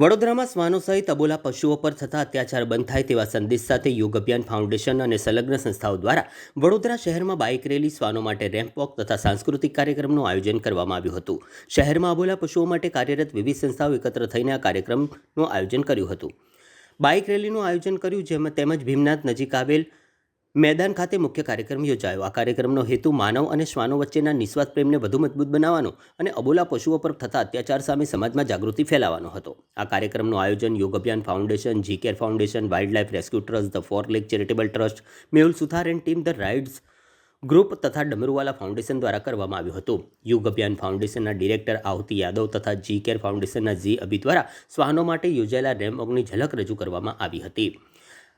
વડોદરામાં શ્વાનો સહિત અબોલા પશુઓ પર થતા અત્યાચાર બંધ થાય તેવા સંદેશ સાથે યોગ અભિયાન ફાઉન્ડેશન અને સંલગ્ન સંસ્થાઓ દ્વારા વડોદરા શહેરમાં બાઇક રેલી, શ્વાનો માટે રેમ્પ વોક તથા સાંસ્કૃતિક કાર્યક્રમનું આયોજન કરવામાં આવ્યું હતું। શહેરમાં અબોલા પશુઓ માટે કાર્યરત વિવિધ સંસ્થાઓ એકત્ર થઈને આ કાર્યક્રમનું આયોજન કર્યું હતું। બાઇક રેલીનું આયોજન કર્યું તેમજ ભીમનાથ નજીક આવેલ मैदान खाते मुख्य कार्यक्रम योजायो। आ कार्यक्रमનો हेतु मानव और श्वानो वच्चेना निस्वार्थ प्रेमने વધુ મજબૂત બનાવવાનો અને અબોલા પશુઓ પર થતા અત્યાચાર સામે સમાજમાં જાગૃતિ ફેલાવવાનો હતો। આ કાર્યક્રમનું આયોજન Yog Abhiyan Foundation, G Care Foundation, Wildlife Rescue Trust, the Four Lake Charitable Trust, Mehul Suthar and team, the Rides Group તથા ડમરુવાલા ફાઉન્ડેશન દ્વારા કરવામાં આવ્યું હતું। યોગ અભિયાન ફાઉન્ડેશનના ડિરેક્ટર આहुति યાદવ તથા જી કેર ફાઉન્ડેશનના જી અભી દ્વારા શ્વાનો માટે યોજાયેલા રેમ્પ વોકની ઝલક રજૂ કરવામાં આવી હતી।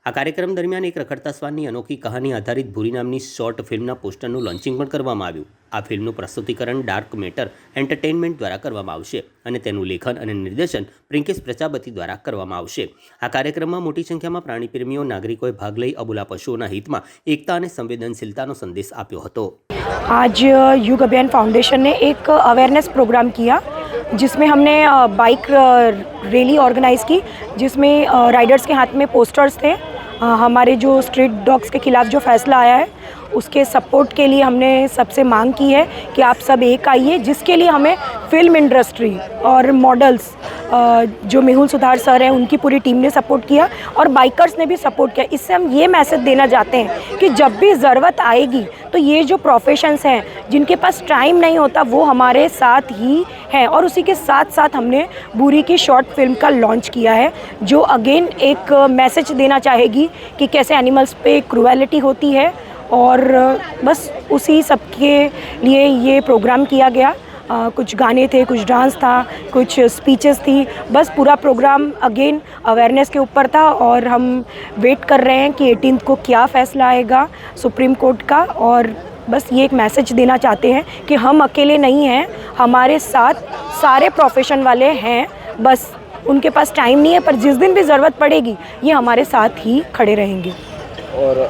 આ કાર્યક્રમ દરમિયાન એક રખડતા શ્વાનની અનોખી કહાની આધારિત ભૂરી નામની શોર્ટ ફિલ્મના પોસ્ટરનું લોન્ચિંગ પણ કરવામાં આવ્યું। આ ફિલ્મનું પ્રસ્તુતિકરણ ડાર્ક મેટર એન્ટરટેઇનમેન્ટ દ્વારા કરવામાં આવશે અને તેનું લેખન અને નિર્દેશન પ્રિંકેશ પ્રજાપતિ દ્વારા કરવામાં આવશે। આ કાર્યક્રમમાં મોટી સંખ્યામાં પ્રાણીપ્રેમીઓ, નાગરિકોએ ભાગ લઈ અબોલા પશુઓના હિતમાં એકતા અને સંવેદनशीलता संदेश આપ્યો હતો। आज युग अभियान फाउंडेशन ने एक अवेयरनेस प्रोग्राम किया जिसमें हमने बाइक रैली ऑर्गेनाइज़ की, जिसमें राइडर्स के हाथ में पोस्टर्स थे। हमारे जो स्ट्रीट डॉग्स के खिलाफ़ जो फैसला आया है उसके सपोर्ट के लिए हमने सबसे मांग की है कि आप सब एक आइए, जिसके लिए हमें फिल्म इंडस्ट्री और मॉडल्स जो मेहुल सुथार सर हैं उनकी पूरी टीम ने सपोर्ट किया और बाइकर्स ने भी सपोर्ट किया। इससे हम ये मैसेज देना चाहते हैं कि जब भी ज़रूरत आएगी तो ये जो प्रोफेशंस हैं जिनके पास टाइम नहीं होता वो हमारे साथ ही हैं। और उसी के साथ साथ हमने बुरी की शॉर्ट फिल्म का लॉन्च किया है जो अगेन एक मैसेज देना चाहेगी कि कैसे एनिमल्स पे क्रूएलिटी होती है। और बस उसी सब के लिए ये प्रोग्राम किया गया। कुछ गाने थे, कुछ डांस था, कुछ स्पीचेस थी। बस पूरा प्रोग्राम अगेन अवेयरनेस के ऊपर था और हम वेट कर रहे हैं कि 18th को क्या फ़ैसला आएगा सुप्रीम कोर्ट का। और बस ये एक मैसेज देना चाहते हैं कि हम अकेले नहीं हैं, हमारे साथ सारे प्रोफेशन वाले हैं। बस उनके पास टाइम नहीं है, पर जिस दिन भी ज़रूरत पड़ेगी ये हमारे साथ ही खड़े रहेंगे। और